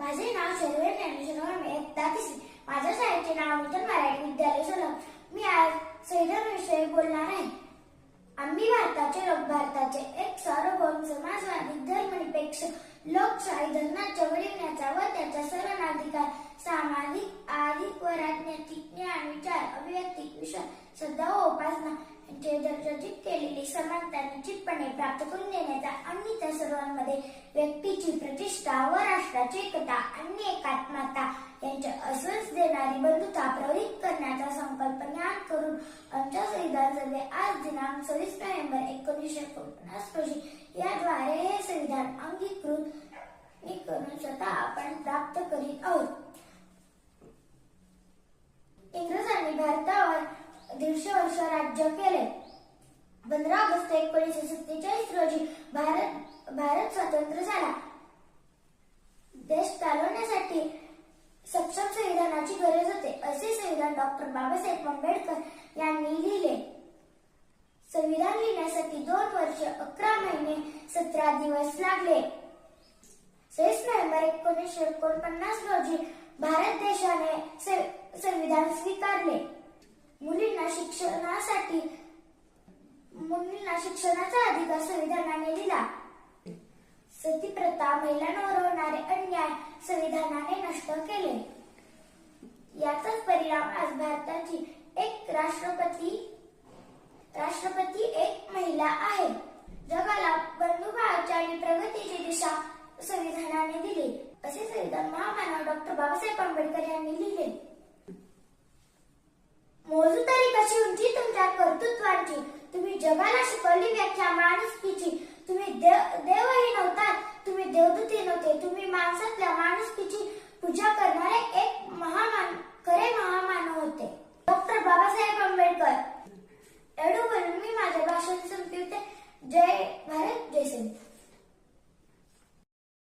माझे नाव शर्वे ज्ञानेश्वर मी इयत्ता तिसरी. माझ्या शाळेचे नाव नूतन मराठी विद्यालय सोलापूर. मी आज संविधानाविषयी बोलणार आहे. आम्ही भारताचे लोक भारताचे एक सार्वभौम समाजवादी धर्मनिरपेक्ष लोकशाही धर्माच्या वडिवण्याचा व त्याच्या सर्व नागरिकांना सामाजिक आर्थिक व राजनैतिक ज्ञान विचार अभिव्यक्ती विश्वास श्रद्धा व उपासना यांचे दर्जाचित केलेली समानता निश्चितपणे प्राप्त करून देण्याचा आणि त्या सर्वांमध्ये व्यक्तीची प्रतिष्ठा व राष्ट्राची एकता आणि एकात्मता यांचे अस्वस्थ देणारी बंधुता प्रवृत्त करण्याचा संकल्प ज्ञान करून आमच्या संविधान सभे आज दिनांक 26 नोव्हेंबर 1949 रोजी याद्वारे हे संविधान अंगीकृत करून स्वतः आपण प्राप्त करीत आहोत. इंग्रजांनी भारतावर 150 वर्ष राज्य केले. 15 ऑगस्ट 1947 रोजी भारत स्वतंत्र झाला. देश चालवण्यासाठी सक्षम संविधानाची गरज होते असे संविधान डॉक्टर बाबासाहेब आंबेडकर यांनी लिहिले. संविधान लिहिण्यासाठी 2 वर्ष 11 महिने 17 दिवस लागले. 26 नोव्हेंबर 1949 रोजी भारत देशाने संविधान स्वीकारले. मुलींना शिक्षणाचा अधिकार संविधानाने दिला. सती प्रथा महिलांवर होणारे अन्याय संविधानाने नष्ट केले. याचाच परिणाम आज भारताची एक राष्ट्रपती एक महिला आहे. जगाला बंधुभावाची आणि प्रगतीची दिशा संविधानाने दिली असे संविधान महामानव डॉक्टर बाबासाहेब आंबेडकर यांनी लिहिले. मोजू तरी कशी उंची तुमच्या कर्तृत्वाची, तुम्ही जगाला शिकवली व्याख्या माणुसकीची. तुम्ही देवही नव्हतात, तुम्ही देवदूतही नव्हते, तुम्ही माणसातल्या माणुसकीची पूजा करणारे एक खरे महामानव होते. डॉक्टर बाबासाहेब आंबेडकर. एवढं बोलून मी माझे भाषण संपवते.